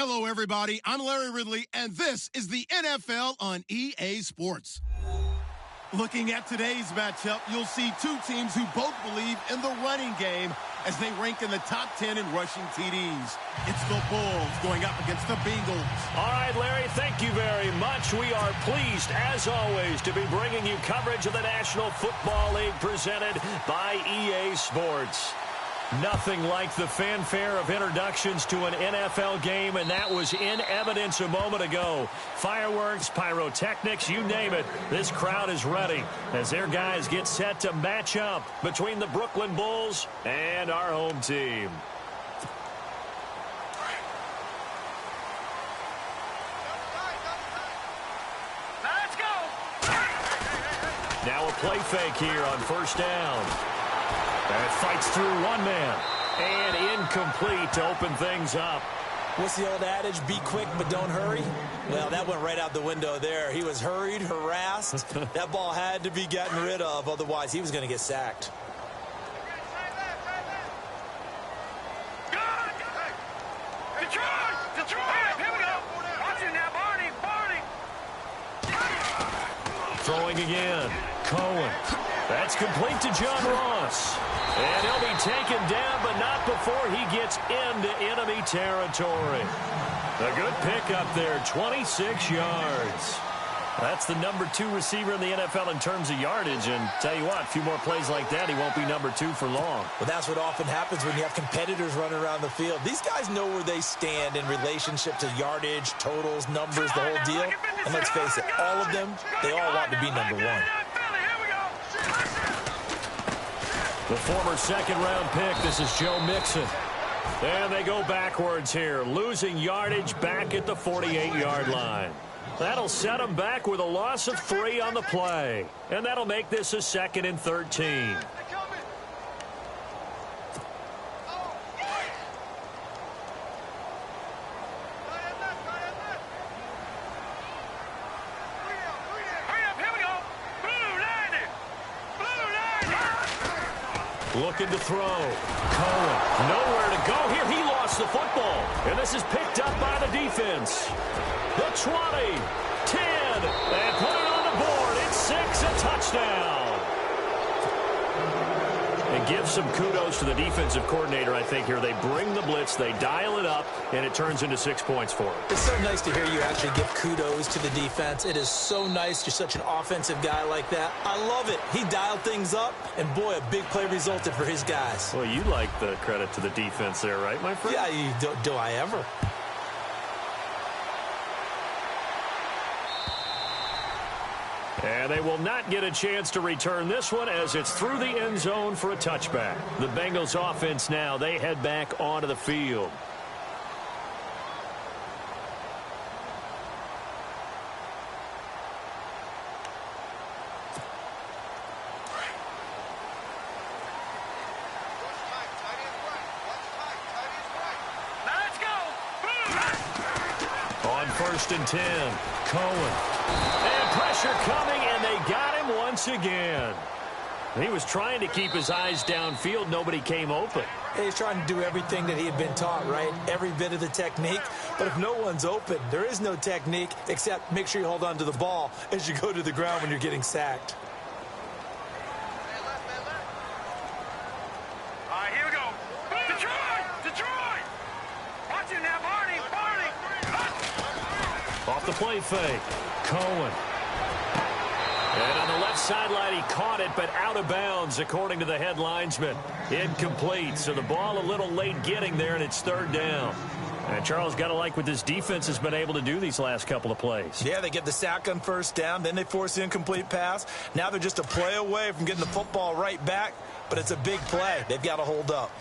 Hello, everybody. I'm Larry Ridley, and this is the NFL on EA Sports. Looking at today's matchup, you'll see two teams who both believe in the running game as they rank in the top 10 in rushing TDs. It's the Bulls going up against the Bengals. All right, Larry, thank you very much. We are pleased, as always, to be bringing you coverage of the National Football League presented by EA Sports. Nothing like the fanfare of introductions to an NFL game, and that was in evidence a moment ago. Fireworks, pyrotechnics, you name it. This crowd is ready as their guys get set to match up between the Brooklyn Bulls and our home team. Let's go! Now a play fake here on first down. And it fights through one man. And incomplete to open things up. What's the old adage? Be quick, but don't hurry? Well, that went right out the window there. He was hurried, harassed. That ball had to be gotten rid of. Otherwise, he was going to get sacked. Detroit! Here we go! Watch it now, Barney! Throwing again. Cohen. That's complete to John Ross. And he'll be taken down, but not before he gets into enemy territory. A good pickup there, 26 yards. That's the number 2 receiver in the NFL in terms of yardage. And tell you what, a few more plays like that, he won't be number 2 for long. Well, that's what often happens when you have competitors running around the field. These guys know where they stand in relationship to yardage, totals, numbers, the whole deal. And let's face it, all of them, they all want to be number 1. The former second-round pick, this is Joe Mixon. And they go backwards here, losing yardage back at the 48-yard line. That'll set them back with a loss of 3 on the play. And that'll make this a 2nd and 13. Looking to throw. Cohen, nowhere to go here. He lost the football. And this is picked up by the defense. The 20, 10, and put it on the board. It's 6, a touchdown. And give some kudos to the defensive coordinator, I think, here. They bring the blitz, they dial it up, and it turns into 6 points for them. It's so nice to hear you actually give kudos to the defense. It is so nice you're such an offensive guy like that. I love it. He dialed things up, and boy, a big play resulted for his guys. Well, you like the credit to the defense there, right, my friend? Yeah, do I ever? And they will not get a chance to return this one as it's through the end zone for a touchback. The Bengals offense now, they head back onto the field. Let's go! On 1st and 10, Cohen. And pressure coming, and they got him once again. He was trying to keep his eyes downfield. Nobody came open. He's trying to do everything that he had been taught, right? Every bit of the technique. But if no one's open, there is no technique except make sure you hold on to the ball as you go to the ground when you're getting sacked. All right, here we go. Detroit! Watch it now, Barney! Off the play fake, Cohen. And on the left sideline, he caught it, but out of bounds, according to the head linesman. Incomplete, so the ball a little late getting there, and it's 3rd down. And Charles, got to like what this defense has been able to do these last couple of plays. Yeah, they get the sack on 1st down, then they force the incomplete pass. Now they're just a play away from getting the football right back, but it's a big play. They've got to hold up.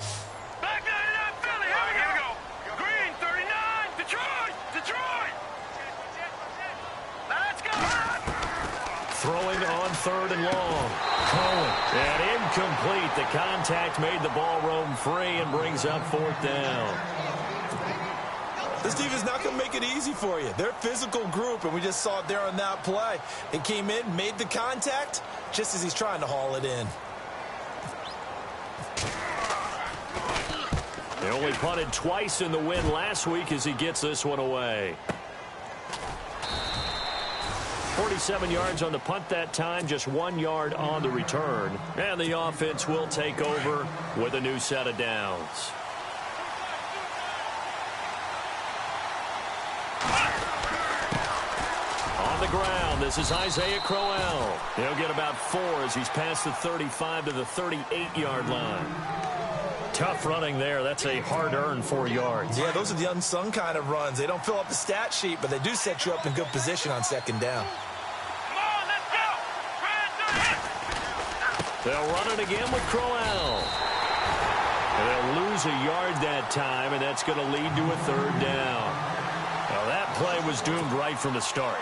Back 99, Philly! Here we go! Green, 39! Detroit! Let's go! Throwing on 3rd and long. Cohen. And incomplete. The contact made the ball roam free and brings up 4th down. This defense is not going to make it easy for you. They're a physical group, and we just saw it there on that play. They came in, made the contact, just as he's trying to haul it in. They only punted twice in the win last week as he gets this one away. 47 yards on the punt that time, just 1 yard on the return. And the offense will take over with a new set of downs. On the ground, this is Isaiah Crowell. He'll get about 4 as he's past the 35 to the 38-yard line. Tough running there. That's a hard-earned 4 yards. Yeah, those are the unsung kind of runs. They don't fill up the stat sheet, but they do set you up in good position on second down. Come on, let's go. They'll run it again with Crowell. And they'll lose a yard that time, and that's going to lead to a third down. Now, that play was doomed right from the start.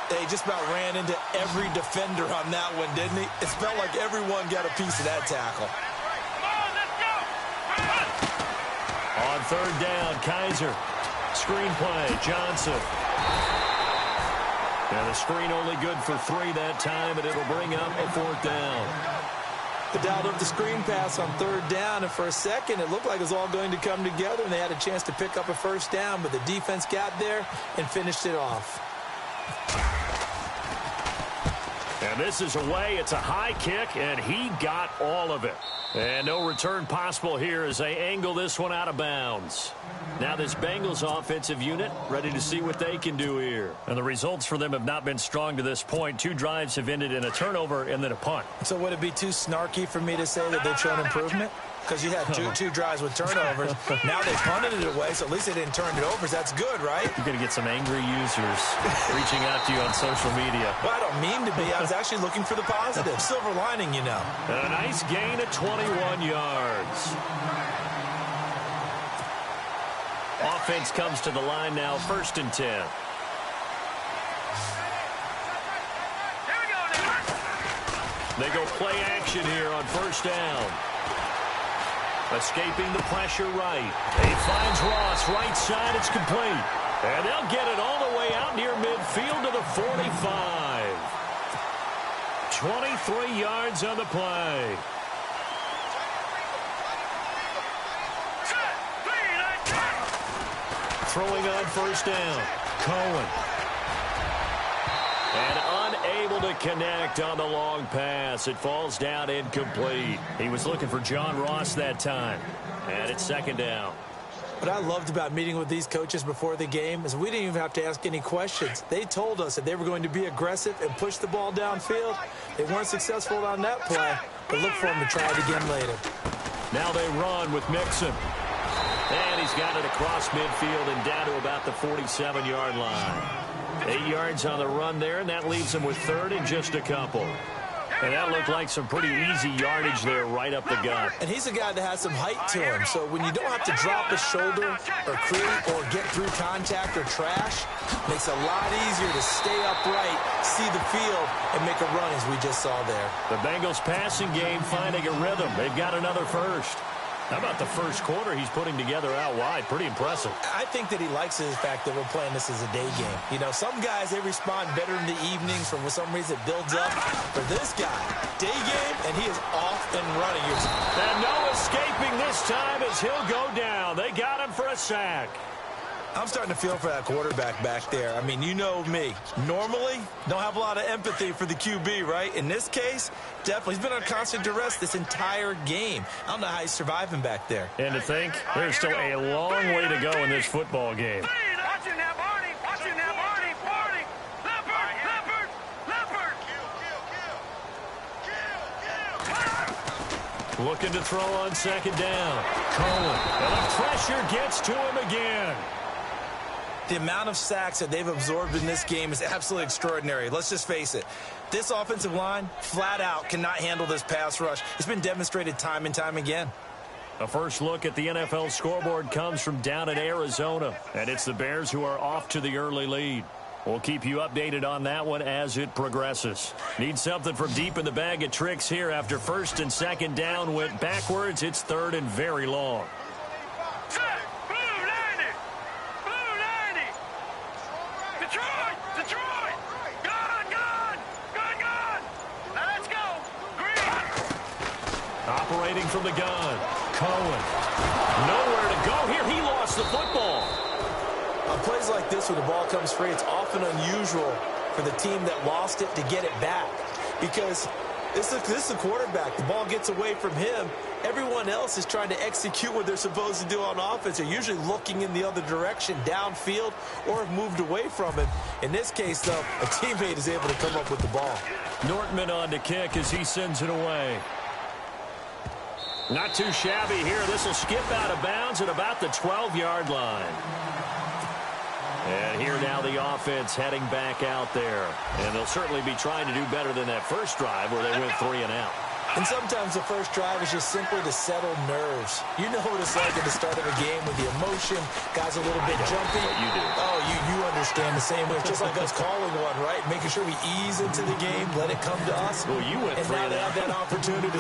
They just about ran into every defender on that one, didn't he? It felt like everyone got a piece of that tackle. On third down, Kaiser. Screen play, Johnson. And the screen only good for 3 that time, and it'll bring up a 4th down. The dialed up the screen pass on third down, and for a second it looked like it was all going to come together, and they had a chance to pick up a first down, but the defense got there and finished it off. And this is away. It's a high kick, and he got all of it. And no return possible here as they angle this one out of bounds. Now this Bengals offensive unit ready to see what they can do here. And the results for them have not been strong to this point. 2 drives have ended in a turnover and then a punt. So would it be too snarky for me to say that they've shown improvement? Because you had two drives with turnovers. Now they punted it away, so at least they didn't turn it over. That's good, right? You're going to get some angry users reaching out to you on social media. Well, I don't mean to be. I was actually looking for the positive. Silver lining, you know. A nice gain of 21 yards. Offense comes to the line now, 1st and 10. They go play action here on 1st down. Escaping the pressure right. He finds Ross, right side, it's complete. And they'll get it all the way out near midfield to the 45. 23 yards on the play. Throwing on 1st down. Cohen. And unable to connect on the long pass. It falls down incomplete. He was looking for John Ross that time. And it's 2nd down. What I loved about meeting with these coaches before the game is we didn't even have to ask any questions. They told us that they were going to be aggressive and push the ball downfield. They weren't successful on that play, but look for them to try it again later. Now they run with Mixon. And he's got it across midfield and down to about the 47-yard line. 8 yards on the run there, and that leaves him with 3rd and just a couple. And that looked like some pretty easy yardage there right up the gut. And he's a guy that has some height to him, so when you don't have to drop his shoulder or create or get through contact or trash, makes it a lot easier to stay upright, see the field, and make a run as we just saw there. The Bengals passing game finding a rhythm. They've got another first. How about the first quarter he's putting together out wide? Pretty impressive. I think that he likes the fact that we're playing this as a day game. You know, some guys, they respond better in the evenings for some reason it builds up. For this guy, day game, and he is off and running. And no escaping this time as he'll go down. They got him for a sack. I'm starting to feel for that quarterback back there. I mean, you know me. Normally, don't have a lot of empathy for the QB, right? In this case, definitely. He's been on constant duress this entire game. I don't know how he's surviving back there. And to think, there's still a long way to go in this football game. Watch it now, Barney. Watch it now, Barney. Barney. Leopard. Leopard. Kill. Looking to throw on 2nd down. Cohen. And the pressure gets to him again. The amount of sacks that they've absorbed in this game is absolutely extraordinary. Let's just face it. This offensive line, flat out, cannot handle this pass rush. It's been demonstrated time and time again. A first look at the NFL scoreboard comes from down in Arizona. And it's the Bears who are off to the early lead. We'll keep you updated on that one as it progresses. Need something from deep in the bag of tricks here after 1st and 2nd down went backwards. It's 3rd and very long. Operating from the gun. Cohen. Nowhere to go here. He lost the football. On plays like this, when the ball comes free, it's often unusual for the team that lost it to get it back. Because this is the quarterback. The ball gets away from him. Everyone else is trying to execute what they're supposed to do on offense. They're usually looking in the other direction, downfield, or have moved away from him. In this case, though, a teammate is able to come up with the ball. Nortman on to kick as he sends it away. Not too shabby here. This will skip out of bounds at about the 12-yard line. And here now the offense heading back out there. And they'll certainly be trying to do better than that first drive where they went 3 and out. And sometimes the first drive is just simply to settle nerves. You know what it's like at the start of a game with the emotion. Guys a little bit jumpy. You do. Oh, you understand the same way. It's just like us calling one, right? Making sure we ease into the game, let it come to us. Well, you went 3 and out. And now they have that opportunity.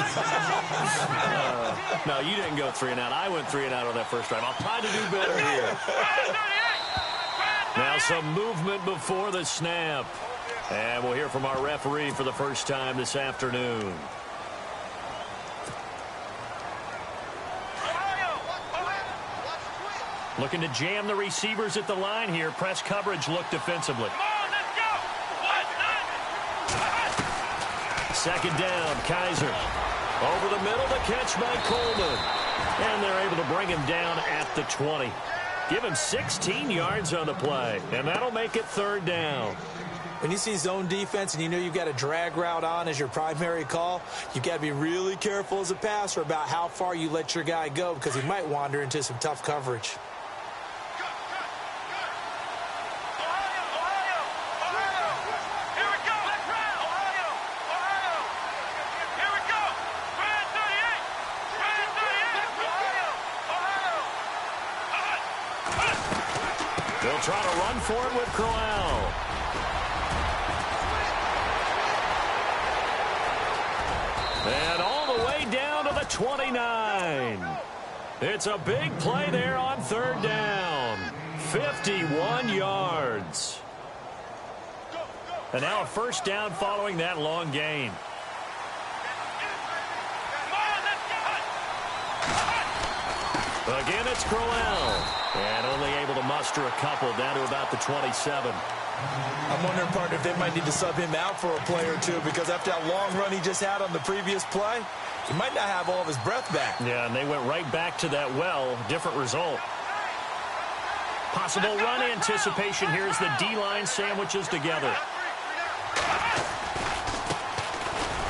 No, you didn't go 3 and out. I went 3 and out on that first drive. I'll try to do better here. Now some movement before the snap. And we'll hear from our referee for the first time this afternoon. Looking to jam the receivers at the line here. Press coverage look defensively. Second down, Kaiser. Over the middle, the catch by Coleman. And they're able to bring him down at the 20. Give him 16 yards on the play. And that'll make it third down. When you see zone defense and you know you've got a drag route on as your primary call, you've got to be really careful as a passer about how far you let your guy go because he might wander into some tough coverage. They'll try to run for it with Crowell. And all the way down to the 29. It's a big play there on third down. 51 yards. And now a first down following that long gain. Again, it's Crowell. And only able to muster a couple down to about the 27. I'm wondering, partner, if they might need to sub him out for a play or two because after that long run he just had on the previous play, he might not have all of his breath back. Yeah, and they went right back to that different result. Possible run anticipation here as the D-line sandwiches together.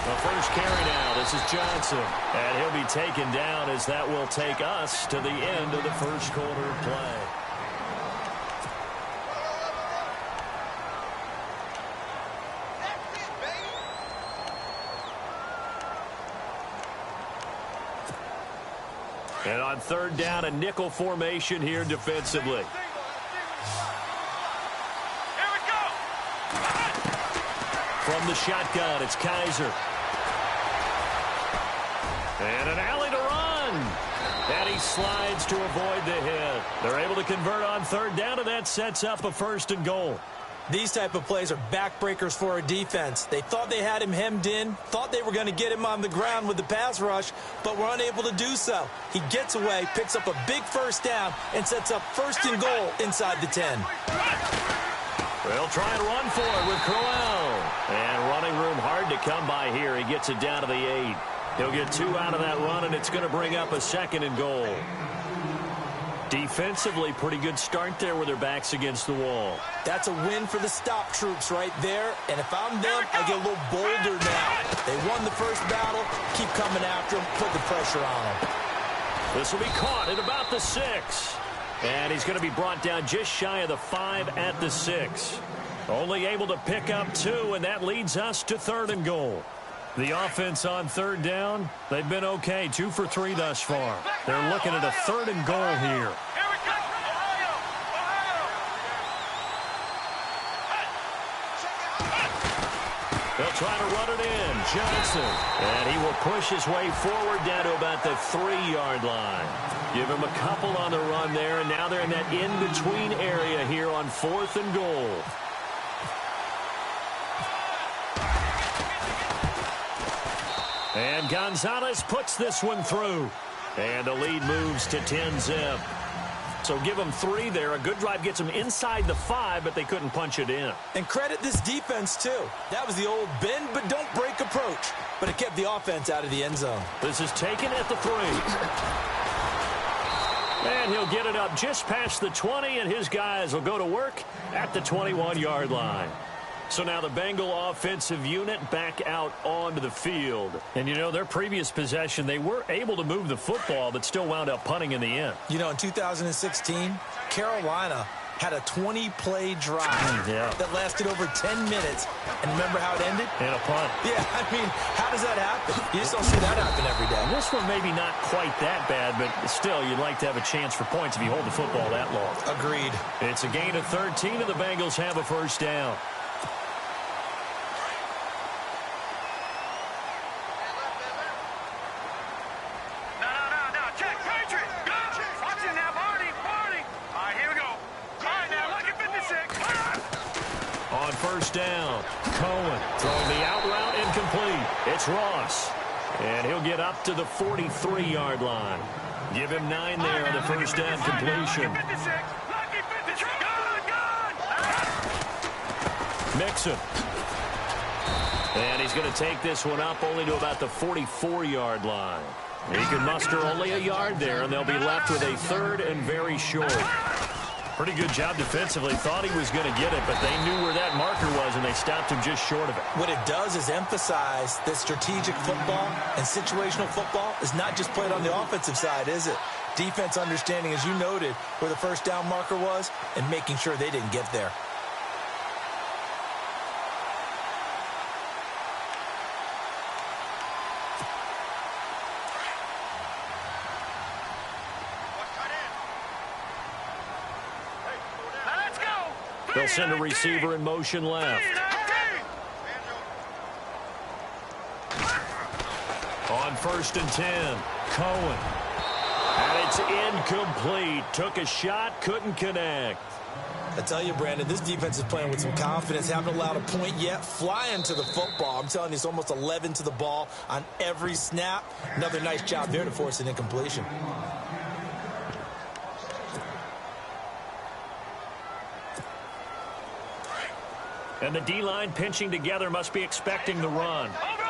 The first carry now. This is Johnson. And he'll be taken down as that will take us to the end of the first quarter of play. And on third down, a nickel formation here defensively. Here we go. From the shotgun, it's Kaiser. And an alley to run. And he slides to avoid the hit. They're able to convert on third down, and that sets up a first and goal. These type of plays are backbreakers for a defense. They thought they had him hemmed in, thought they were going to get him on the ground with the pass rush, but were unable to do so. He gets away, picks up a big first down, and sets up first and goal inside the 10. They'll try and run for it with Crowell. And running room hard to come by here. He gets it down to the 8. He'll get 2 out of that run, and it's going to bring up a second and goal. Defensively, pretty good start there with their backs against the wall. That's a win for the stop troops right there. And if I'm them, I get a little bolder now. They won the first battle. Keep coming after them. Put the pressure on them. This will be caught at about the 6. And he's going to be brought down just shy of the 5 at the 6. Only able to pick up 2, and that leads us to third and goal. The offense on third down, they've been okay. 2 for 3 thus far. They're looking at a third and goal here. They'll try to run it in. Johnson. And he will push his way forward down to about the 3-yard line. Give him a couple on the run there, and now they're in that in-between area here on 4th and goal. And Gonzalez puts this one through. And the lead moves to 10-zip. So give them 3 there. A good drive gets them inside the 5, but they couldn't punch it in. And credit this defense, too. That was the old bend but don't break approach. But it kept the offense out of the end zone. This is taken at the 3. And he'll get it up just past the 20, and his guys will go to work at the 21-yard line. So now the Bengal offensive unit back out onto the field. And, you know, their previous possession, they were able to move the football, but still wound up punting in the end. You know, in 2016, Carolina had a 20-play drive that lasted over 10 minutes. And remember how it ended? And a punt. Yeah, I mean, how does that happen? You just don't see that happen every day. This one maybe not quite that bad, but still, you'd like to have a chance for points if you hold the football that long. Agreed. It's a gain of 13, and the Bengals have a first down. First down. Cohen throwing the out route incomplete. It's Ross. And he'll get up to the 43-yard line. Give him 9 there on the first down completion. Mixon. And he's going to take this one up only to about the 44-yard line. He can muster only a yard there, and they'll be left with a 3rd and very short. Pretty good job defensively. Thought he was going to get it, but they knew where that marker was, and they stopped him just short of it. What it does is emphasize that strategic football and situational football is not just played on the offensive side, is it? Defense understanding, as you noted, where the first down marker was and making sure they didn't get there. They'll send a receiver in motion left. On 1st and 10, Cohen. And it's incomplete. Took a shot, couldn't connect. I tell you, Brandon, this defense is playing with some confidence. Haven't allowed a point yet. Flying to the football. I'm telling you, it's almost 11 to the ball on every snap. Another nice job there to force an incompletion. And the D-line pinching together must be expecting the run. Over!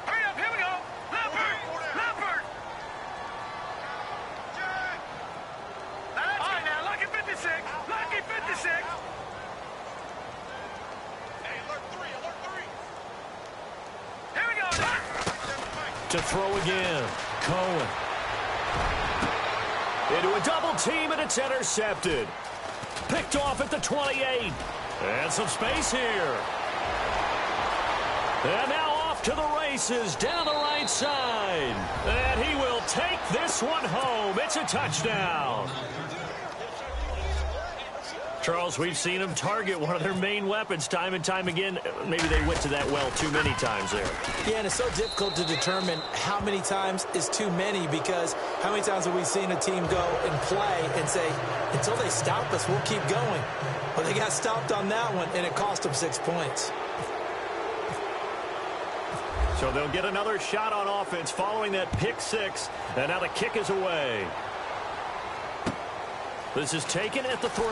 Hurry up, here we go. Leopard! All right, now, lucky 56. Hey, alert 3. Here we go. To throw again, Cohen. Into a double team, and it's intercepted. Picked off at the 28. And some space here. And now off to the races down the right side. And he will take this one home. It's a touchdown. Charles, we've seen him target one of their main weapons time and time again. Maybe they went to that well too many times there. Yeah, and it's so difficult to determine how many times is too many, because how many times have we seen a team go and play and say, until they stop us, we'll keep going. Well, they got stopped on that one, and it cost them 6 points. So they'll get another shot on offense following that pick 6, and now the kick is away. This is taken at the 3.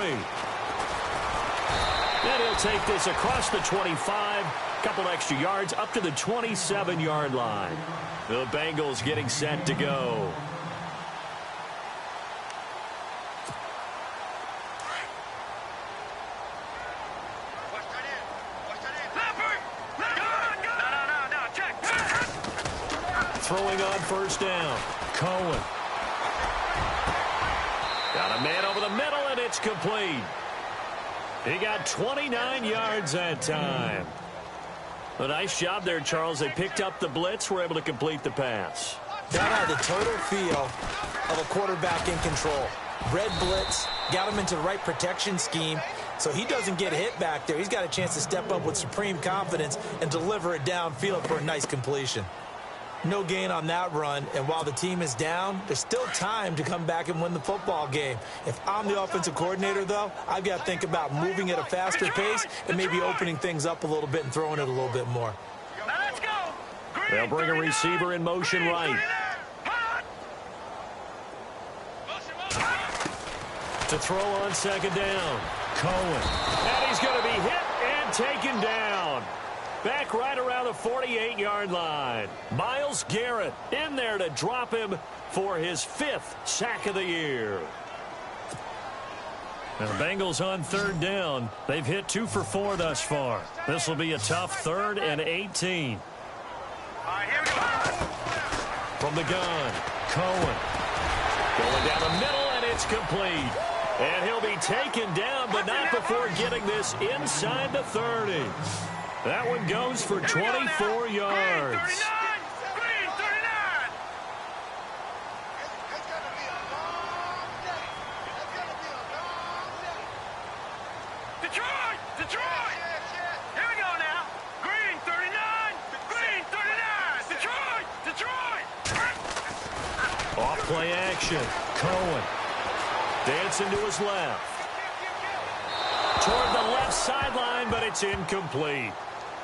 And he'll take this across the 25, couple extra yards up to the 27-yard line. The Bengals getting set to go. Throwing on first down. Cohen. Got a man over the middle, and it's complete. He got 29 yards that time. A nice job there, Charles. They picked up the blitz, were able to complete the pass. That had the total feel of a quarterback in control. Red blitz, got him into the right protection scheme, so he doesn't get hit back there. He's got a chance to step up with supreme confidence and deliver it downfield for a nice completion. No gain on that run, and while the team is down, there's still time to come back and win the football game. If I'm the offensive coordinator, though, I've got to think about moving at a faster pace and maybe opening things up a little bit and throwing it a little bit more. Now let's go. They'll bring a receiver in motion right. To throw on second down. Cohen. And he's going to be hit and taken down. Back right around the 48-yard line. Myles Garrett in there to drop him for his 5th sack of the year. And the Bengals on third down. They've hit 2 for 4 thus far. This will be a tough 3rd and 18. From the gun, Cohen. Going down the middle, and it's complete. And he'll be taken down, but not before getting this inside the 30. That one goes for 24 yards. Green 39. Detroit! Detroit! Here we go now. Green 39. Green 39. Detroit! Detroit! Off play action. Cohen. Dancing to his left. Toward the left sideline, but it's incomplete.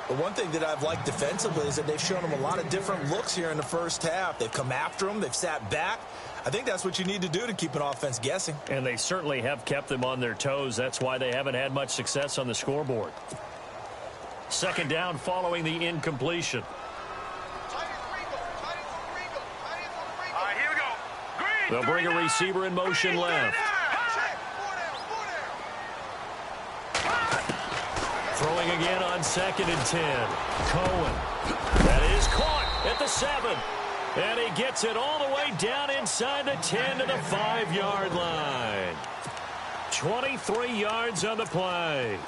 The one thing that I've liked defensively is that they've shown him a lot of different looks here in the first half. They've come after him. They've sat back. I think that's what you need to do to keep an offense guessing. And they certainly have kept them on their toes. That's why they haven't had much success on the scoreboard. Second down following the incompletion. Here we go. Green. They'll bring a receiver in motion left. Throwing again on 2nd and 10. Cohen. That is caught at the 7. And he gets it all the way down inside the 10 to the 5-yard line. 23 yards on the play.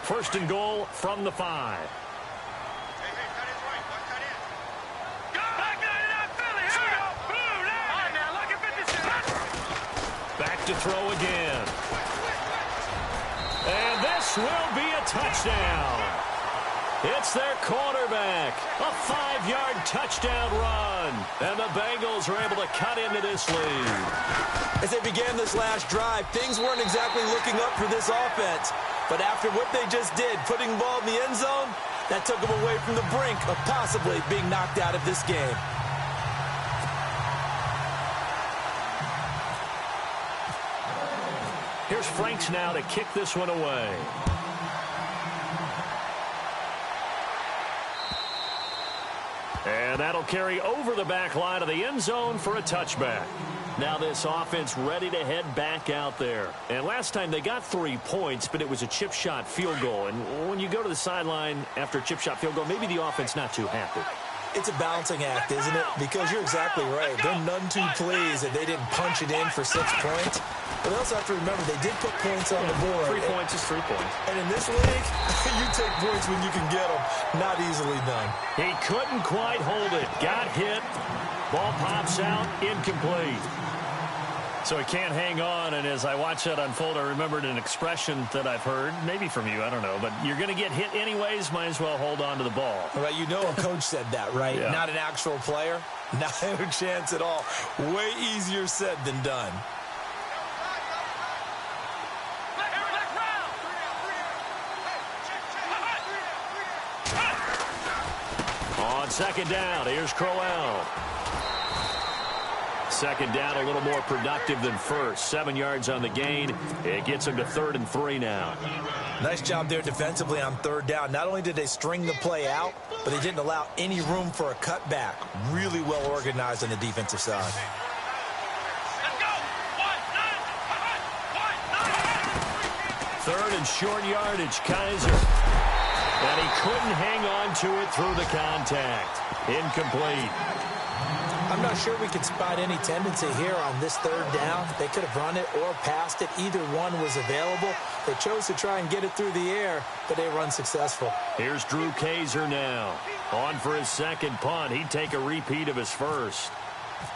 First and goal from the 5. Back to throw again. And this will be a touchdown. It's their quarterback. A 5-yard touchdown run. And the Bengals are able to cut into this lead. As they began this last drive, things weren't exactly looking up for this offense. But after what they just did, putting the ball in the end zone, that took them away from the brink of possibly being knocked out of this game. Here's Franks now to kick this one away. And that'll carry over the back line of the end zone for a touchback. Now this offense ready to head back out there. And last time they got 3 points, but it was a chip shot field goal. And when you go to the sideline after a chip shot field goal, maybe the offense not too happy. It's a balancing act, isn't it? Because you're exactly right. They're none too pleased that they didn't punch it in for 6 points. But they also have to remember they did put points on the board. 3 points is 3 points. And in this league, you take points when you can get them. Not easily done. He couldn't quite hold it. Got hit. Ball pops out. Incomplete. So he can't hang on, and as I watch that unfold, I remembered an expression that I've heard, maybe from you, I don't know, but you're going to get hit anyways, might as well hold on to the ball. Right, you know a coach said that, right? Yeah. Not an actual player. Not a chance at all. Way easier said than done. On second down, here's Crowell. Second down, a little more productive than first. 7 yards on the gain. It gets him to 3rd and 3 now. Nice job there defensively on 3rd down. Not only did they string the play out, but they didn't allow any room for a cutback. Really well organized on the defensive side. Third and short yardage, Kaiser. And he couldn't hang on to it through the contact. Incomplete. I'm not sure we can spot any tendency here on this 3rd down. They could have run it or passed it. Either one was available. They chose to try and get it through the air, but they were unsuccessful. Here's Drew Kaiser now. On for his second punt. He'd take a repeat of his first.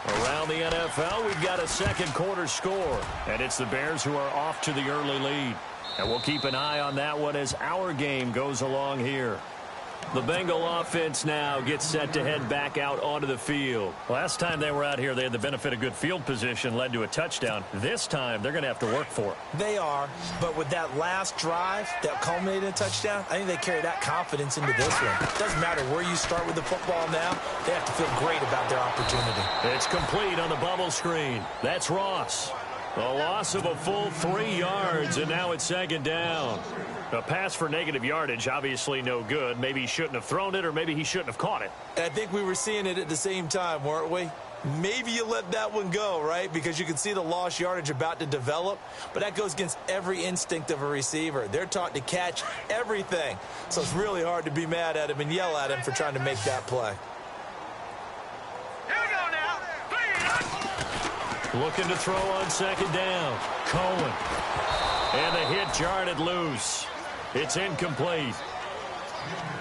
Around the NFL, we've got a second quarter score. And it's the Bears who are off to the early lead. And we'll keep an eye on that one as our game goes along here. The Bengal offense now gets set to head back out onto the field. Last time they were out here, they had the benefit of good field position, led to a touchdown. This time, they're going to have to work for it. They are, but with that last drive that culminated in a touchdown, I think they carry that confidence into this one. It doesn't matter where you start with the football now. They have to feel great about their opportunity. It's complete on the bubble screen. That's Ross. A loss of a full 3 yards, and now it's second down. A pass for negative yardage, obviously no good. Maybe he shouldn't have thrown it, or maybe he shouldn't have caught it. I think we were seeing it at the same time, weren't we? Maybe you let that one go, right? Because you can see the lost yardage about to develop. But that goes against every instinct of a receiver. They're taught to catch everything. So it's really hard to be mad at him and yell at him for trying to make that play. Here we go now. Looking to throw on second down. Cohen. And the hit jarred loose. It's incomplete.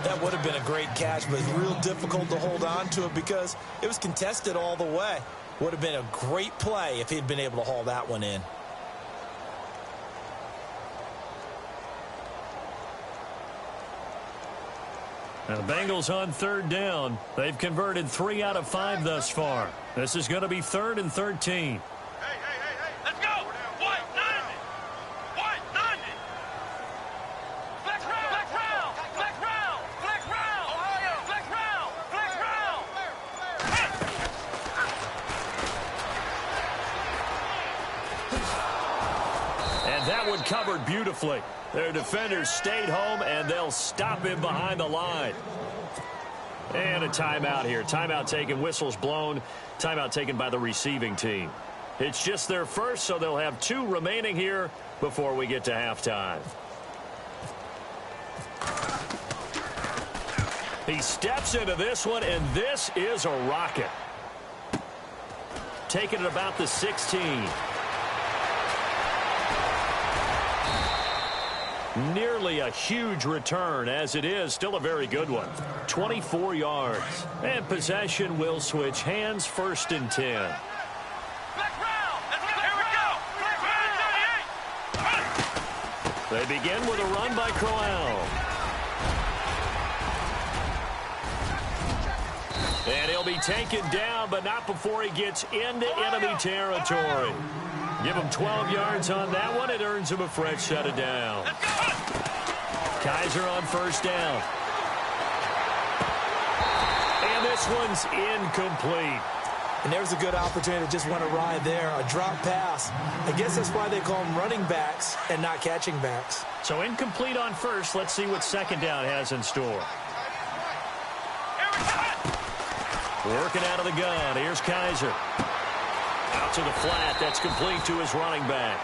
That would have been a great catch, but it's real difficult to hold on to it because it was contested all the way. Would have been a great play if he'd been able to haul that one in. Now the Bengals on third down. They've converted 3 out of 5 thus far. This is going to be 3rd and 13. Let's go. White 90. White 90. Flex round. Flex round. Flex round. Flex round. Ohio. Flex round. Flex round. And that one covered beautifully. Their defenders stayed home, and they'll stop him behind the line. And a timeout here. Timeout taken, whistles blown. Timeout taken by the receiving team. It's just their first, so they'll have 2 remaining here before we get to halftime. He steps into this one, and this is a rocket. Taking it about the 16. Nearly a huge return, as it is still a very good one. 24 yards. And possession will switch hands, 1st and 10. Flex round. Let's go. Here we go. Flex round 38. They begin with a run by Crowell. And he'll be taken down, but not before he gets into enemy territory. Give him 12 yards on that one. It earns him a fresh set of downs. Kaiser on 1st down. And this one's incomplete. And there's a good opportunity to just went awry there. A drop pass. I guess that's why they call them running backs and not catching backs. So incomplete on 1st. Let's see what 2nd down has in store. Working out of the gun. Here's Kaiser. Out to the flat. That's complete to his running back.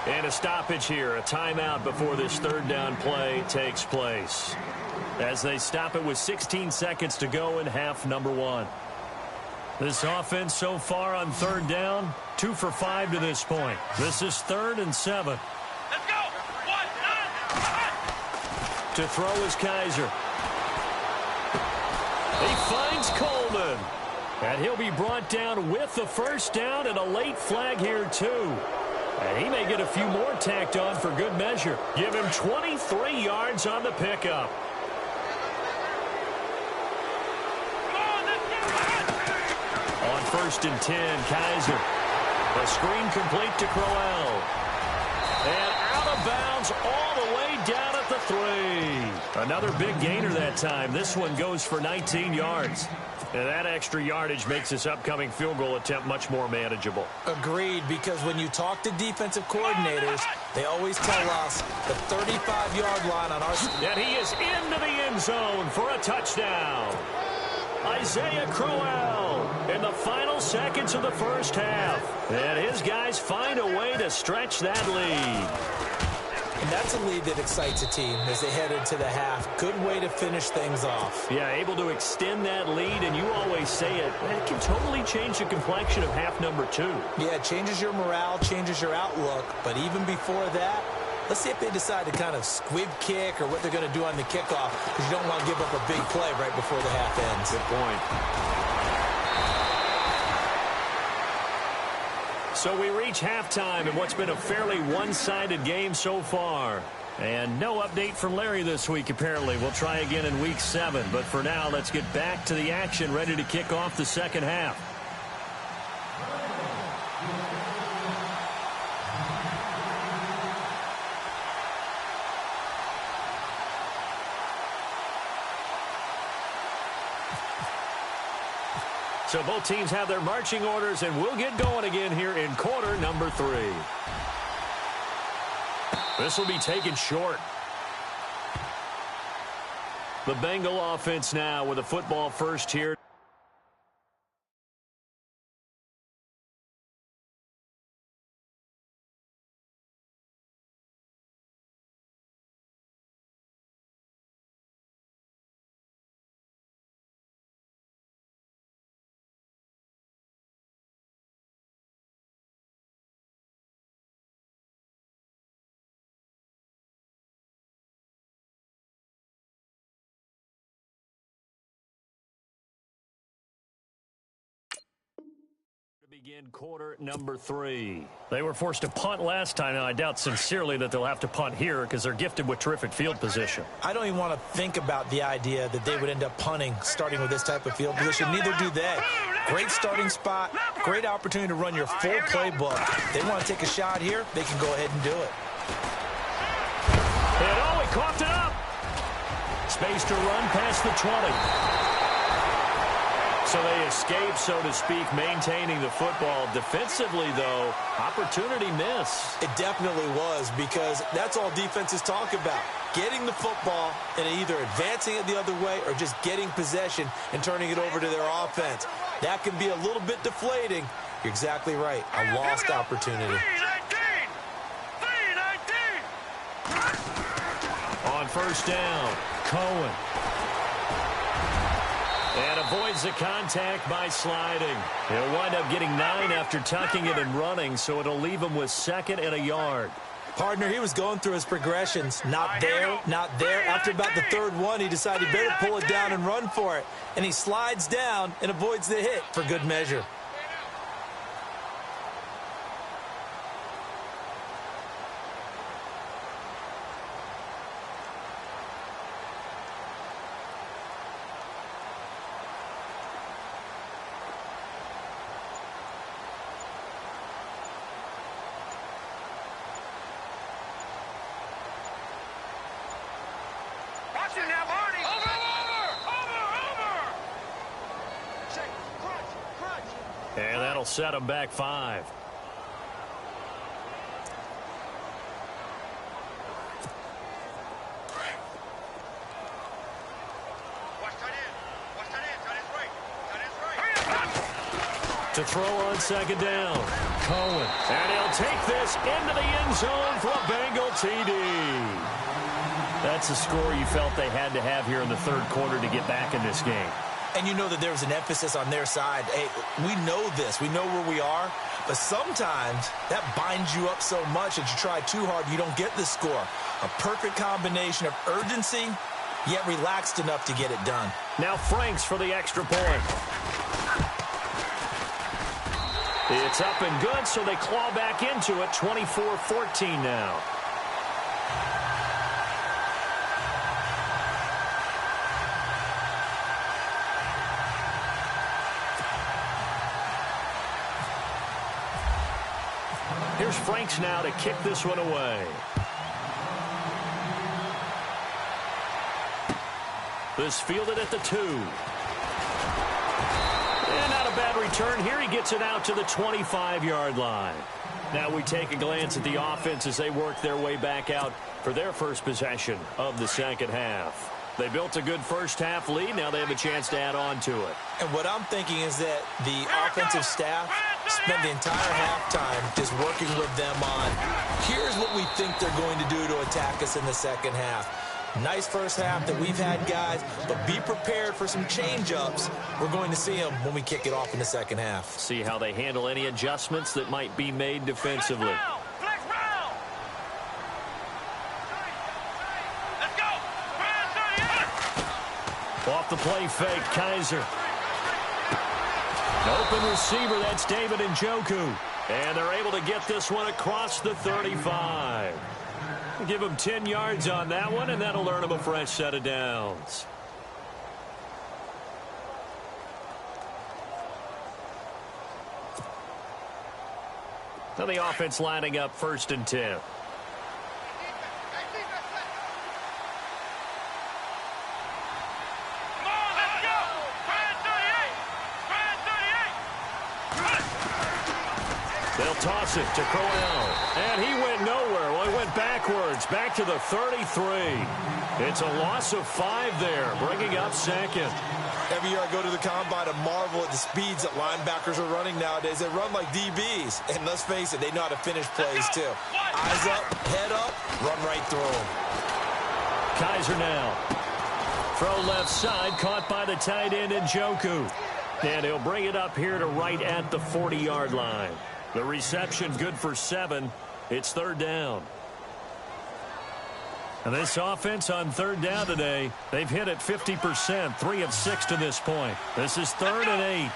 And a stoppage here. A timeout before this 3rd down play takes place. As they stop it with 16 seconds to go in half number 1. This offense so far on 3rd down, 2 for 5 to this point. This is 3rd and 7. Let's go. 1-9. To throw is Kaiser. He finds Coleman. And he'll be brought down with the 1st down and a late flag here too. And he may get a few more tacked on for good measure. Give him 23 yards on the pickup. On 1st and 10, Kaiser. A screen complete to Crowell. And out of bounds all the way down at the 3. Another big gainer that time. This one goes for 19 yards. And that extra yardage makes this upcoming field goal attempt much more manageable. Agreed, because when you talk to defensive coordinators, they always tell us the 35-yard line on our... And he is into the end zone for a touchdown. Isaiah Crowell in the final seconds of the 1st half. And his guys find a way to stretch that lead. And that's a lead that excites a team as they head into the half. Good way to finish things off. Yeah, able to extend that lead, and you always say it can totally change the complexion of half number 2. Yeah, it changes your morale, changes your outlook. But even before that, let's see if they decide to kind of squib kick or what they're going to do on the kickoff, because you don't want to give up a big play right before the half ends. Good point. So we reach halftime in what's been a fairly one-sided game so far. And no update from Larry this week, apparently. We'll try again in Week 7. But for now, let's get back to the action, ready to kick off the second half. So both teams have their marching orders, and we'll get going again here in quarter number 3. This will be taken short. The Bengal offense now with a football first here. Begin quarter number 3. They were forced to punt last time. Now, I doubt sincerely that they'll have to punt here because they're gifted with terrific field position. I don't even want to think about the idea that they would end up punting starting with this type of field position. Neither do they. Great starting spot, great opportunity to run your full playbook. They want to take a shot here, they can go ahead and do it. And oh, he coughed it up. Space to run past the 20. So they escape, so to speak, maintaining the football. Defensively, though, opportunity miss. It definitely was, because that's all defenses talk about. Getting the football and either advancing it the other way or just getting possession and turning it over to their offense. That can be a little bit deflating. You're exactly right. A lost opportunity. On first down, Cohen. And avoids the contact by sliding. He'll wind up getting 9 after tucking it and running, so it'll leave him with 2nd and a yard. Partner, he was going through his progressions. Not there, not there. After about the 3rd one, he decided he better pull it down and run for it. And he slides down and avoids the hit for good measure. And that'll set him back 5. To throw on 2nd down, Cohen. And he'll take this into the end zone for a Bengal TD. That's a score you felt they had to have here in the 3rd quarter to get back in this game. And you know that there was an emphasis on their side. Hey, we know this. We know where we are. But sometimes that binds you up so much that you try too hard, you don't get the score. A perfect combination of urgency, yet relaxed enough to get it done. Now Franks for the extra point. It's up and good, so they claw back into it. 24-14 now. Here's Franks now to kick this one away. This fielded at the 2. And not a bad return here. He gets it out to the 25-yard line. Now we take a glance at the offense as they work their way back out for their first possession of the second half. They built a good first half lead. Now they have a chance to add on to it. And what I'm thinking is that the offensive staff spent the entire halftime just working with them on, here's what we think they're going to do to attack us in the second half. Nice first half that we've had, guys, but be prepared for some change-ups. We're going to see them when we kick it off in the second half. See how they handle any adjustments that might be made defensively. Off the play fake, Kaiser. An open receiver, that's David Njoku. And they're able to get this one across the 35. Give him 10 yards on that one, and that'll earn him a fresh set of downs. Now the offense lining up 1st and 10. They'll toss it to Crowell. And he went nowhere. Well, he went backwards, back to the 33. It's a loss of 5 there, bringing up 2nd. Every year I go to the combine and marvel at the speeds that linebackers are running nowadays. They run like DBs. And let's face it, they know how to finish plays too. Eyes up, head up, run right through them. Kaiser now. Throw left side, caught by the tight end Njoku. And he'll bring it up here to right at the 40-yard line. The reception good for 7. It's 3rd down. And this offense on 3rd down today, they've hit it 50%, 3 of 6 to this point. This is 3rd and 8.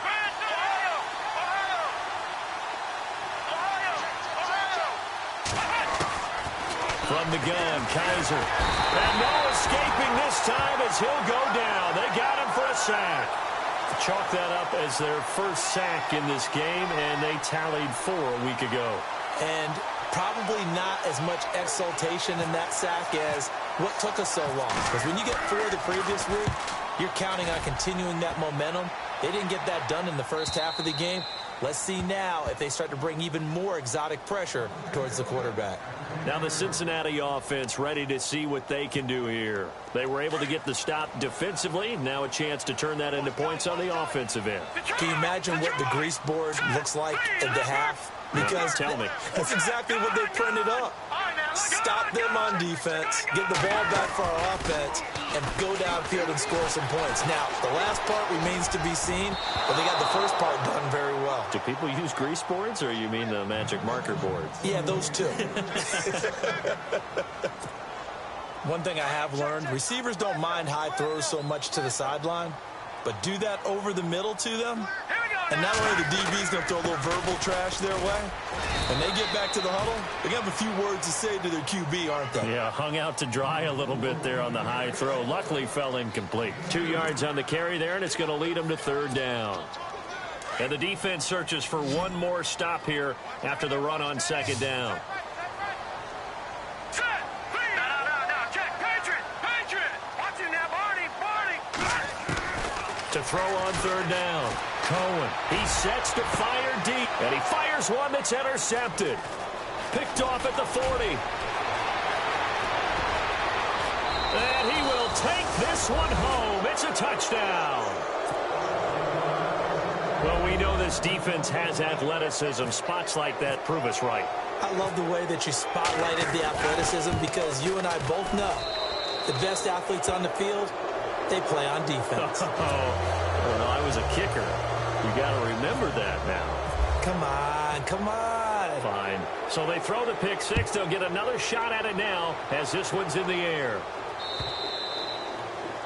From the gun, Kaiser. And no escaping this time as he'll go down. They got him for a sack. Chalk that up as their first sack in this game, and they tallied 4 a week ago. And probably not as much exultation in that sack as what took us so long. Because when you get 4 the previous week, you're counting on continuing that momentum. They didn't get that done in the first half of the game. Let's see now if they start to bring even more exotic pressure towards the quarterback. Now the Cincinnati offense ready to see what they can do here. They were able to get the stop defensively. Now a chance to turn that into points on the offensive end. Can you imagine what the grease board looks like at the half? Because tell me. That's exactly what they printed up. Stop them on defense, get the ball back for our offense, and go downfield and score some points. Now, the last part remains to be seen, but they got the first part done very well. Do people use grease boards, or you mean the magic marker boards? Yeah, those two. One thing I have learned, receivers don't mind high throws so much to the sideline, but do that over the middle to them, and not only the DB's going to throw a little verbal trash their way, when they get back to the huddle, they have a few words to say to their QB, aren't they? Yeah, hung out to dry a little bit there on the high throw. Luckily fell incomplete. 2 yards on the carry there, and it's going to lead them to 3rd down. And the defense searches for one more stop here after the run on 2nd down. To throw on 3rd down. Cohen, he sets to fire deep, and he fires one that's intercepted. Picked off at the 40. And he will take this one home. It's a touchdown. Well, we know this defense has athleticism. Spots like that prove us right. I love the way that you spotlighted the athleticism because you and I both know the best athletes on the field, they play on defense. Well, I was a kicker. You got to remember that now. Come on, come on. Fine. So they throw the pick 6. They'll get another shot at it now as this one's in the air.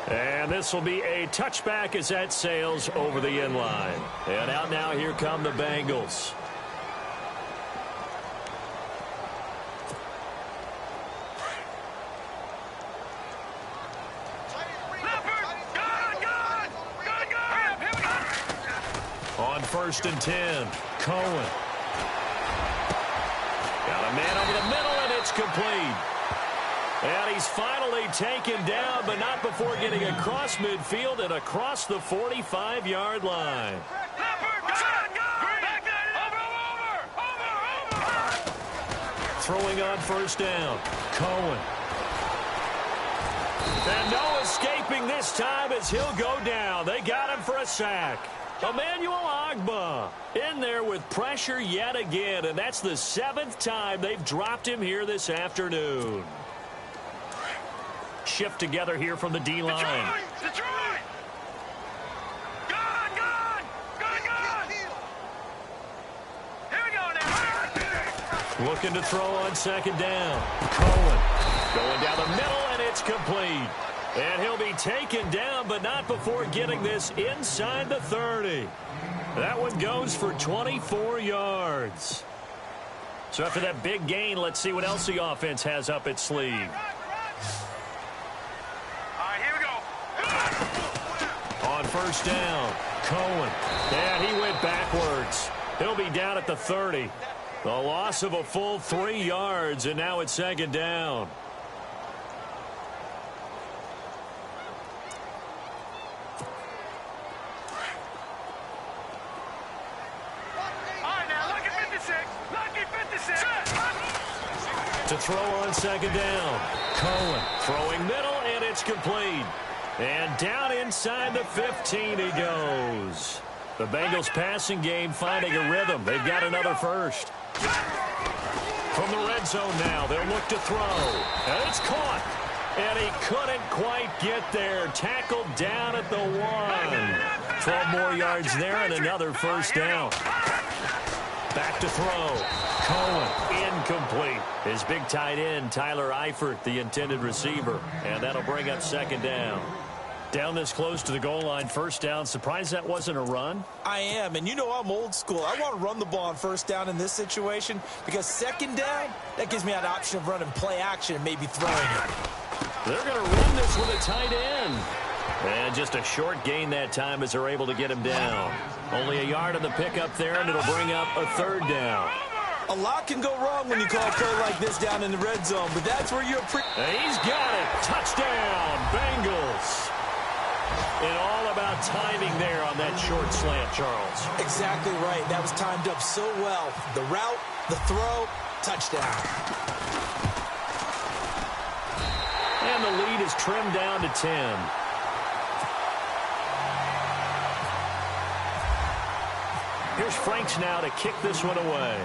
And this will be a touchback as that sails over the end line. And out now, here come the Bengals. On 1st and 10, Cohen. Got a man over the middle, and it's complete. And he's finally taken down, but not before getting across midfield and across the 45-yard line. Throwing on 1st down, Cohen. And no escaping this time as he'll go down. They got him for a sack. Emmanuel Ogbah in there with pressure yet again, and that's the 7th time they've dropped him here this afternoon. Shift together here from the D-line. Detroit! Gone! Here we go now. Looking to throw on 2nd down. Cohen going down the middle, and it's complete. And he'll be taken down, but not before getting this inside the 30. That one goes for 24 yards. So after that big gain, let's see what else the offense has up its sleeve. All right, here we go. On first down, Cohen. And he went backwards. He'll be down at the 30. The loss of a full 3 yards, and now it's second down. To throw on second down. Cohen throwing middle, and it's complete. And down inside the 15 he goes. The Bengals passing game finding a rhythm. They've got another first. From the red zone now, they'll look to throw. And it's caught. And he couldn't quite get there. Tackled down at the 1. 12 more yards there and another first down. Back to throw. Cohen, incomplete. His big tight end, Tyler Eifert, the intended receiver. And that'll bring up second down. Down this close to the goal line, first down. Surprised that wasn't a run? I am, and you know I'm old school. I want to run the ball on first down in this situation because second down, that gives me an option of running play action and maybe throwing it. They're going to run this with a tight end. And just a short gain that time as they're able to get him down. Only a yard on the pickup there, and it'll bring up a third down. A lot can go wrong when you call a play like this down in the red zone, but that's where you're He's got it. Touchdown, Bengals. And all about timing there on that short slant, Charles. Exactly right. That was timed up so well. The route, the throw, touchdown. And the lead is trimmed down to 10. Here's Franks now to kick this one away.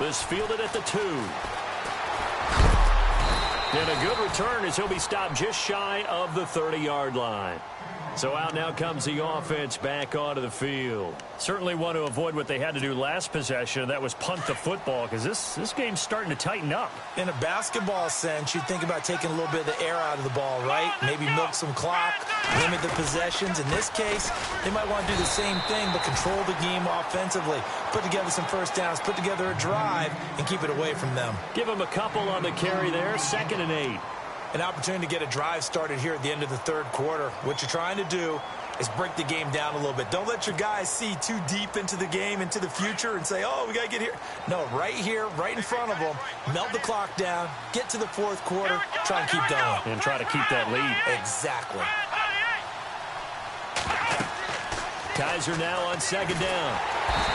This fielded at the 2. And a good return as he'll be stopped just shy of the 30-yard line. So out now comes the offense back onto the field. Certainly want to avoid what they had to do last possession, and that was punt the football, because this game's starting to tighten up. In a basketball sense, you think about taking a little bit of the air out of the ball, right? Maybe milk some clock, limit the possessions. In this case, they might want to do the same thing, but control the game offensively. Put together some first downs, put together a drive, and keep it away from them. Give them a couple on the carry there, 2nd and 8. An opportunity to get a drive started here at the end of the third quarter. What you're trying to do is break the game down a little bit. Don't let your guys see too deep into the game, into the future, and say, oh, we got to get here. No, right here, right in front of them, melt the clock down, get to the fourth quarter, try and keep going. And try to keep that lead. Exactly. Kaiser now on second down.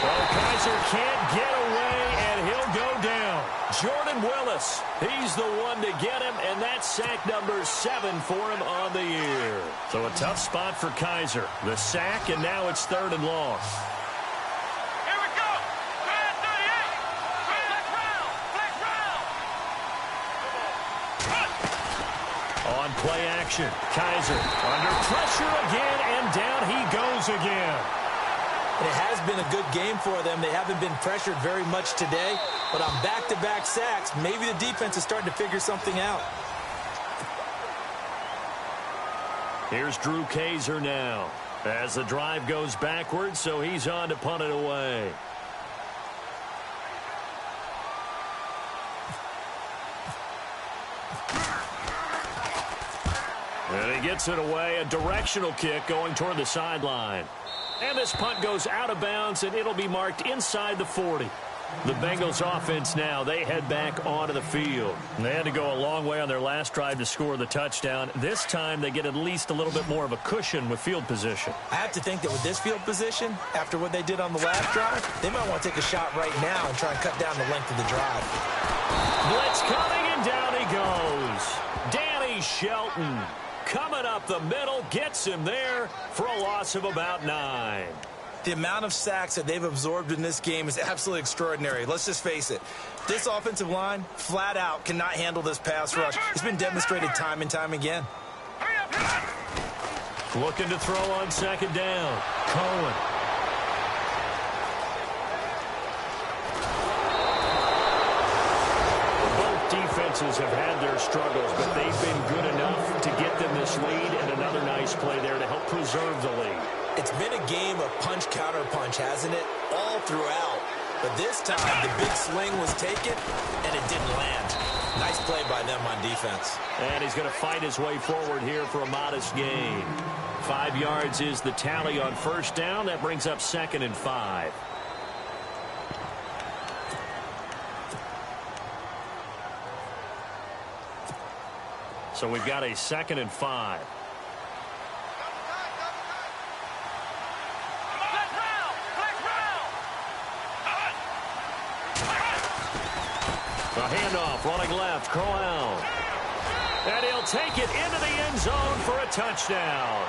Well, Kaiser can't get away, and he'll go down. Jordan Willis, he's the one to get him, and that's sack number 7 for him on the year. So a tough spot for Kaiser. The sack, and now it's 3rd and long. Here we go. 38. Flex round. On play action, Kaiser under pressure again, and down he goes again. It has been a good game for them. They haven't been pressured very much today, but on back-to-back sacks, maybe the defense is starting to figure something out. Here's Drew Kaiser now as the drive goes backwards, so he's on to punt it away. And he gets it away, a directional kick going toward the sideline. And this punt goes out of bounds, and it'll be marked inside the 40. The Bengals offense now, they head back onto the field. And they had to go a long way on their last drive to score the touchdown. This time they get at least a little bit more of a cushion with field position. I have to think that with this field position, after what they did on the last drive, they might want to take a shot right now and try and cut down the length of the drive. Blitz coming, and down he goes. Danny Shelton coming up the middle, gets him there for a loss of about 9. The amount of sacks that they've absorbed in this game is absolutely extraordinary. Let's just face it. This offensive line, flat out, cannot handle this pass rush. It's been demonstrated time and time again. Looking to throw on second down. Cohen. Both defenses have had their struggles, but they've been good enough to get them this lead, and another nice play there to help preserve the lead. It's been a game of punch-counter-punch, hasn't it? All throughout. But this time, the big swing was taken, and it didn't land. Nice play by them on defense. And he's going to fight his way forward here for a modest gain. 5 yards is the tally on first down. That brings up 2nd and 5. So we've got a 2nd and 5. A handoff, running left, Crowell. And he'll take it into the end zone for a touchdown.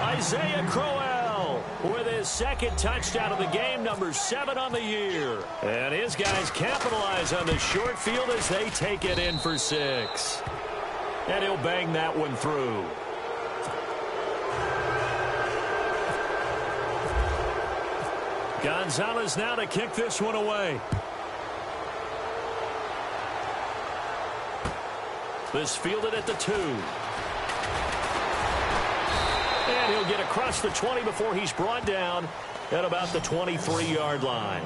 Isaiah Crowell with his 2nd touchdown of the game, number 7 on the year. And his guys capitalize on the short field as they take it in for 6. And he'll bang that one through. Gonzalez now to kick this one away. This fielded at the 2. And he'll get across the 20 before he's brought down at about the 23-yard line.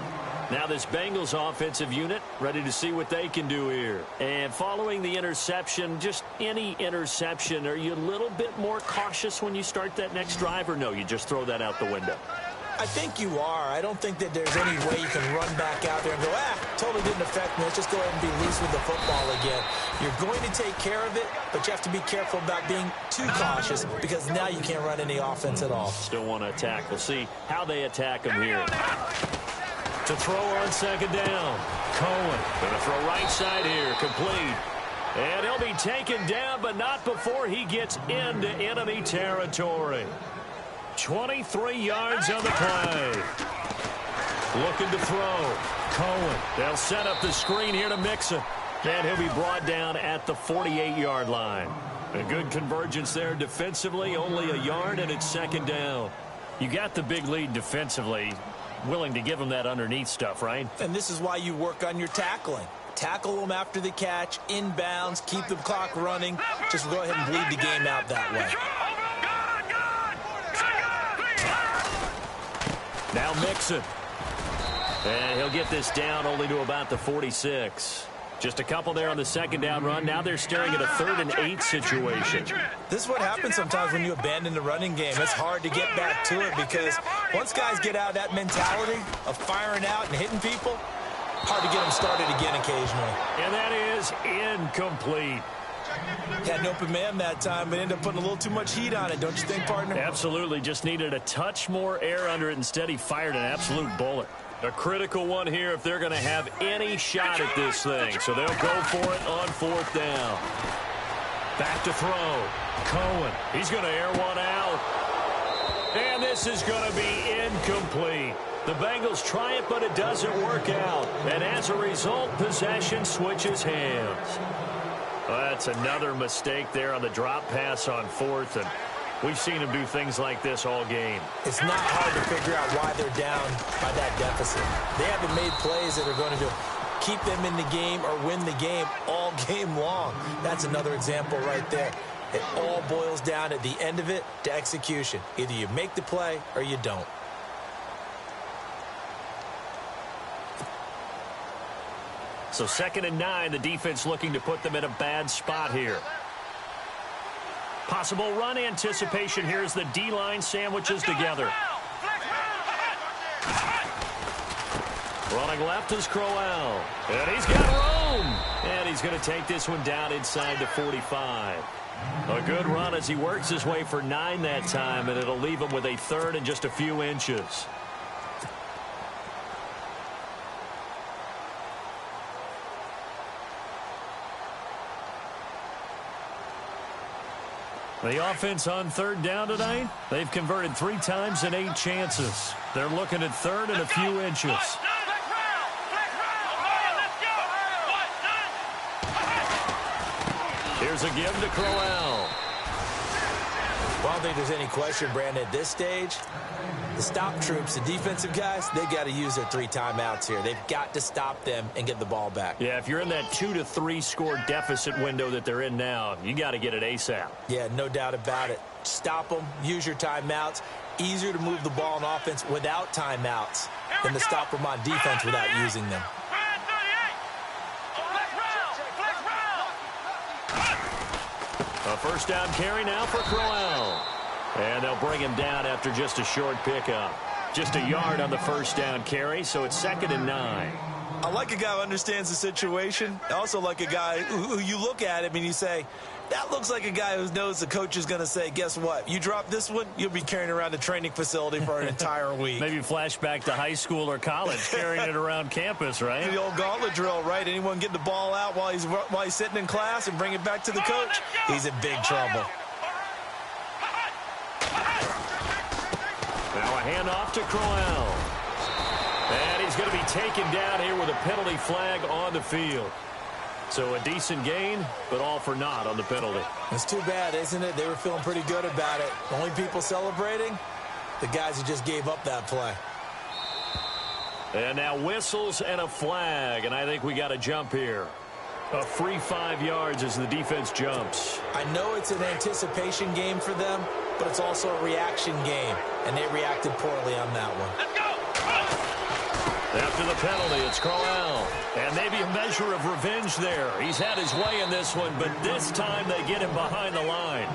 Now this Bengals offensive unit ready to see what they can do here. And following the interception, just any interception, are you a little bit more cautious when you start that next drive, or no, you just throw that out the window? I think you are. I don't think that there's any way you can run back out there and go, totally didn't affect me. Let's just go ahead and be loose with the football again. You're going to take care of it, but you have to be careful about being too cautious because now you can't run any offense at all. Still want to attack. We'll see how they attack him here. To throw on 2nd down. Cohen going to throw right side here, complete. And he'll be taken down, but not before he gets into enemy territory. 23 yards on the play. Looking to throw. Cohen. They'll set up the screen here to Mixon. And he'll be brought down at the 48-yard line. A good convergence there defensively. Only a yard, and it's 2nd down. You got the big lead defensively. Willing to give them that underneath stuff, right? And this is why you work on your tackling. Tackle them after the catch, inbounds, keep the clock running. Just go ahead and bleed the game out that way. Now Mixon. And he'll get this down only to about the 46. Just a couple there on the 2nd down run. Now they're staring at a 3rd and 8 situation. This is what happens sometimes when you abandon the running game. It's hard to get back to it because once guys get out of that mentality of firing out and hitting people, hard to get them started again occasionally. And that is incomplete. Had an open man that time, but ended up putting a little too much heat on it, don't you think, partner? Absolutely. Just needed a touch more air under it. Instead, he fired an absolute bullet. A critical one here if they're going to have any shot at this thing. So they'll go for it on 4th down. Back to throw. Cohen. He's going to air one out. And this is going to be incomplete. The Bengals try it, but it doesn't work out. And as a result, possession switches hands. Well, that's another mistake there on the drop pass on 4th. And we've seen him do things like this all game. It's not hard to figure out why they're down by that deficit. They haven't made plays that are going to keep them in the game or win the game all game long. That's another example right there. It all boils down at the end of it to execution. Either you make the play or you don't. So 2nd and 9, the defense looking to put them in a bad spot here. Possible run anticipation here as the D-line sandwiches together. Running left is Crowell. And he's got room. And he's going to take this one down inside the 45. A good run as he works his way for 9 that time, and it'll leave him with a 3rd and just a few inches. The offense on 3rd down tonight, they've converted 3 times in 8 chances. They're looking at 3rd and a few inches. Here's a give to Crowell. Well, I don't think there's any question, Brandon, at this stage. The stop troops, the defensive guys, they've got to use their 3 timeouts here. They've got to stop them and get the ball back. Yeah, if you're in that 2 to 3 score deficit window that they're in now, you got to get it ASAP. Yeah, no doubt about it. Stop them, use your timeouts, Easier to move the ball on offense without timeouts than to stop them on defense without using them. A first down carry now for Crowell. And they'll bring him down after just a short pickup. Just a yard on the first down carry, so it's 2nd and 9. I like a guy who understands the situation. I also like a guy who you look at him and you say, that looks like a guy who knows the coach is going to say, guess what? You drop this one, you'll be carrying around the training facility for an entire week. Maybe flashback to high school or college, carrying it around campus, right? The old gauntlet drill, right? Anyone get the ball out while he's sitting in class and bring it back to the coach? He's in big trouble. Now a handoff to Crowell. And he's going to be taken down here with a penalty flag on the field. So a decent gain, but all for naught on the penalty. It's too bad, isn't it? They were feeling pretty good about it. The only people celebrating, the guys who just gave up that play. And now whistles and a flag, and I think we got a jump here. A free 5 yards as the defense jumps. I know it's an anticipation game for them, but it's also a reaction game, and they reacted poorly on that one. Let's go! After the penalty, it's Crowell. And maybe a measure of revenge there. He's had his way in this one, but this time they get him behind the line.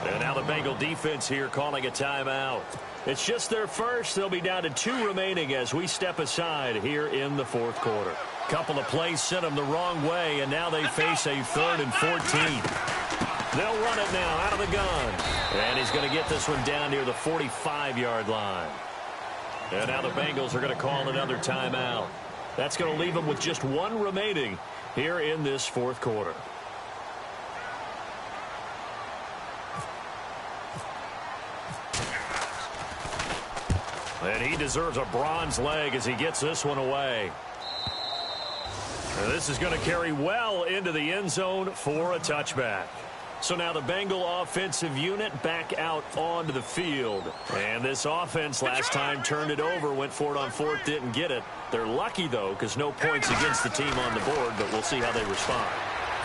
And now the Bengal defense here calling a timeout. It's just their first. They'll be down to 2 remaining as we step aside here in the 4th quarter. Couple of plays sent them the wrong way, and now they face a 3rd and 14. They'll run it now out of the gun. And he's going to get this one down near the 45-yard line. And now the Bengals are going to call another timeout. That's going to leave them with just 1 remaining here in this 4th quarter. And he deserves a bronze leg as he gets this one away. And this is going to carry well into the end zone for a touchback. So now the Bengal offensive unit back out onto the field. And this offense last time turned it over, went for it on 4th, didn't get it. They're lucky, though, because no points against the team on the board, but we'll see how they respond.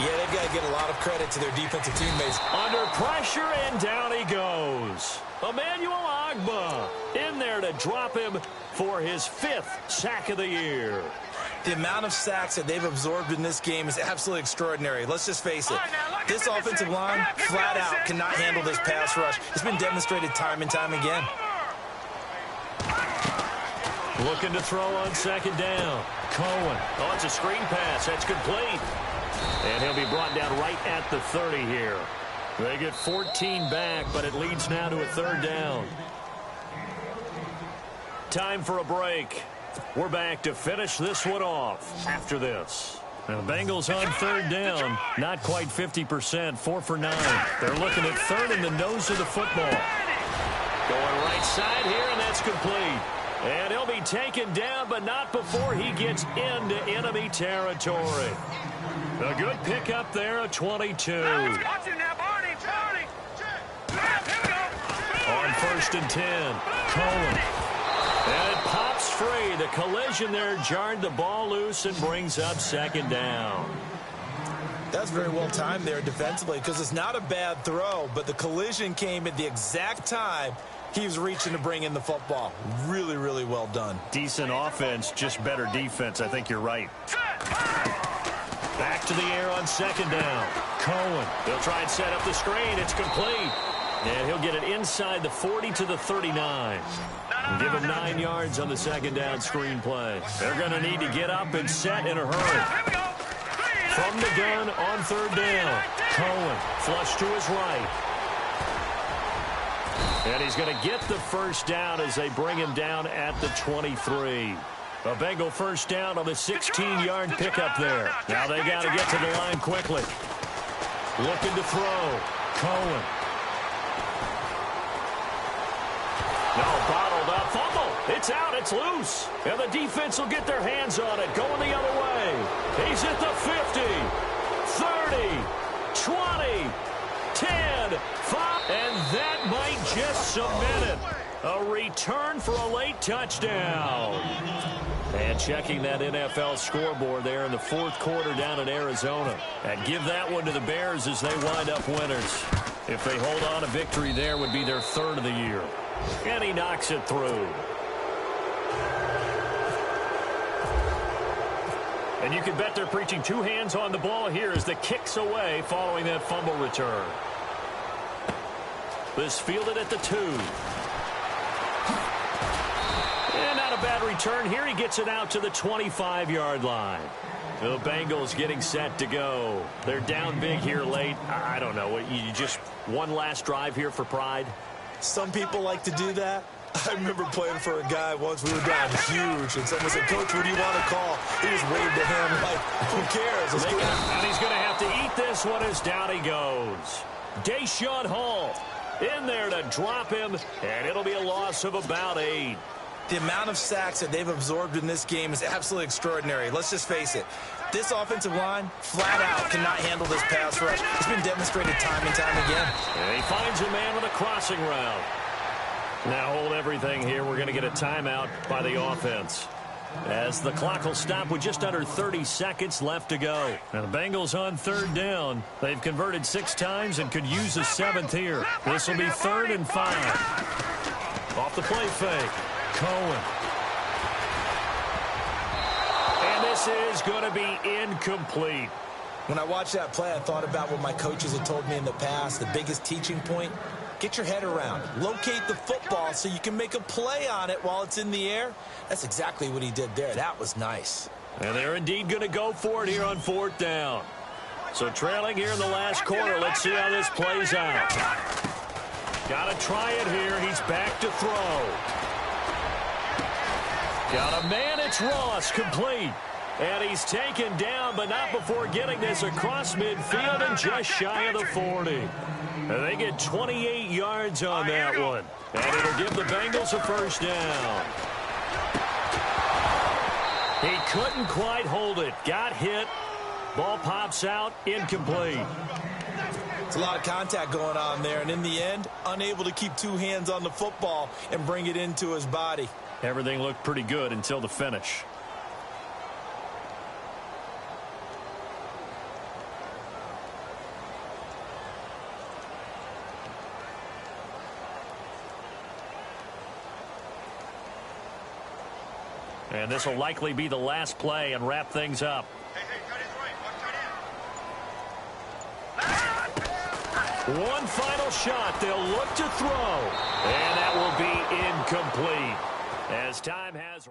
Yeah, they've got to get a lot of credit to their defensive teammates. Under pressure, and down he goes. Emmanuel Agba in there to drop him for his 5th sack of the year. The amount of sacks that they've absorbed in this game is absolutely extraordinary. Let's just face it. This offensive line, flat out, cannot handle this pass rush. It's been demonstrated time and time again. Looking to throw on 2nd down. Cohen. Oh, it's a screen pass. That's complete. And he'll be brought down right at the 30 here. They get 14 back, but it leads now to a 3rd down. Time for a break. We're back to finish this one off after this. Now, the Bengals on 3rd down, not quite 50%, 4 for 9. They're looking at 3rd in the nose of the football. Going right side here, and that's complete. And he'll be taken down, but not before he gets into enemy territory. A good pickup there, a 22. On 1st and 10, Cohen. And it pops free. The collision there jarred the ball loose and brings up 2nd down. That's very well timed there defensively because it's not a bad throw, but the collision came at the exact time he was reaching to bring in the football. Really, really well done. Decent offense, just better defense. I think you're right. Back to the air on 2nd down. Cohen. They'll try and set up the screen. It's complete. And he'll get it inside the 40 to the 39. And give him 9 yards on the 2nd down screen play. They're going to need to get up and set in a hurry. From the gun on 3rd down. Cohen flush to his right. And he's going to get the first down as they bring him down at the 23. A Bengal first down on the 16-yard pickup there. Now they got to get to the line quickly. Looking to throw. Cohen. No, bottled up. Fumble. It's out. It's loose. And the defense will get their hands on it. Going the other way. He's at the 50, 30, 20, 10, 5. And that might just cement it. A return for a late touchdown. And checking that NFL scoreboard there in the 4th quarter down in Arizona. And give that one to the Bears as they wind up winners. If they hold on, a victory there would be their 3rd of the year. And he knocks it through. And you can bet they're preaching two hands on the ball here as the kick's away following that fumble return. This fielded at the 2. And not a bad return here. He gets it out to the 25-yard line. The Bengals getting set to go. They're down big here late. I don't know. You just one last drive here for pride? Some people like to do that. I remember playing for a guy once. We were down huge, and someone said, "Coach, what do you want to call?" He just waved to him like, who cares? Let's go. And he's going to have to eat this one as down he goes. Deshaun Hall in there to drop him, and it'll be a loss of about 8. The amount of sacks that they've absorbed in this game is absolutely extraordinary. Let's just face it. This offensive line, flat out, cannot handle this pass rush. It's been demonstrated time and time again. And he finds a man with a crossing route. Now hold everything here. We're going to get a timeout by the offense, as the clock will stop with just under 30 seconds left to go. Now the Bengals on 3rd down. They've converted 6 times and could use a 7th here. This will be 3rd and 5. Off the play fake. Cohen. And this is going to be incomplete. When I watched that play, I thought about what my coaches had told me in the past. The biggest teaching point: get your head around. Locate the football so you can make a play on it while it's in the air. That's exactly what he did there. That was nice. And they're indeed going to go for it here on 4th down. So trailing here in the last quarter. Let's see how this plays out. Got to try it here. He's back to throw. Got a man. It's Ross, complete. And he's taken down, but not before getting this across midfield and just shy of the 40. And they get 28 yards on that one. And it'll give the Bengals a 1st down. He couldn't quite hold it. Got hit. Ball pops out. Incomplete. It's a lot of contact going on there, and in the end, unable to keep 2 hands on the football and bring it into his body. Everything looked pretty good until the finish. And this will likely be the last play and wrap things up. One final shot. They'll look to throw. And that will be incomplete, as time has...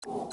You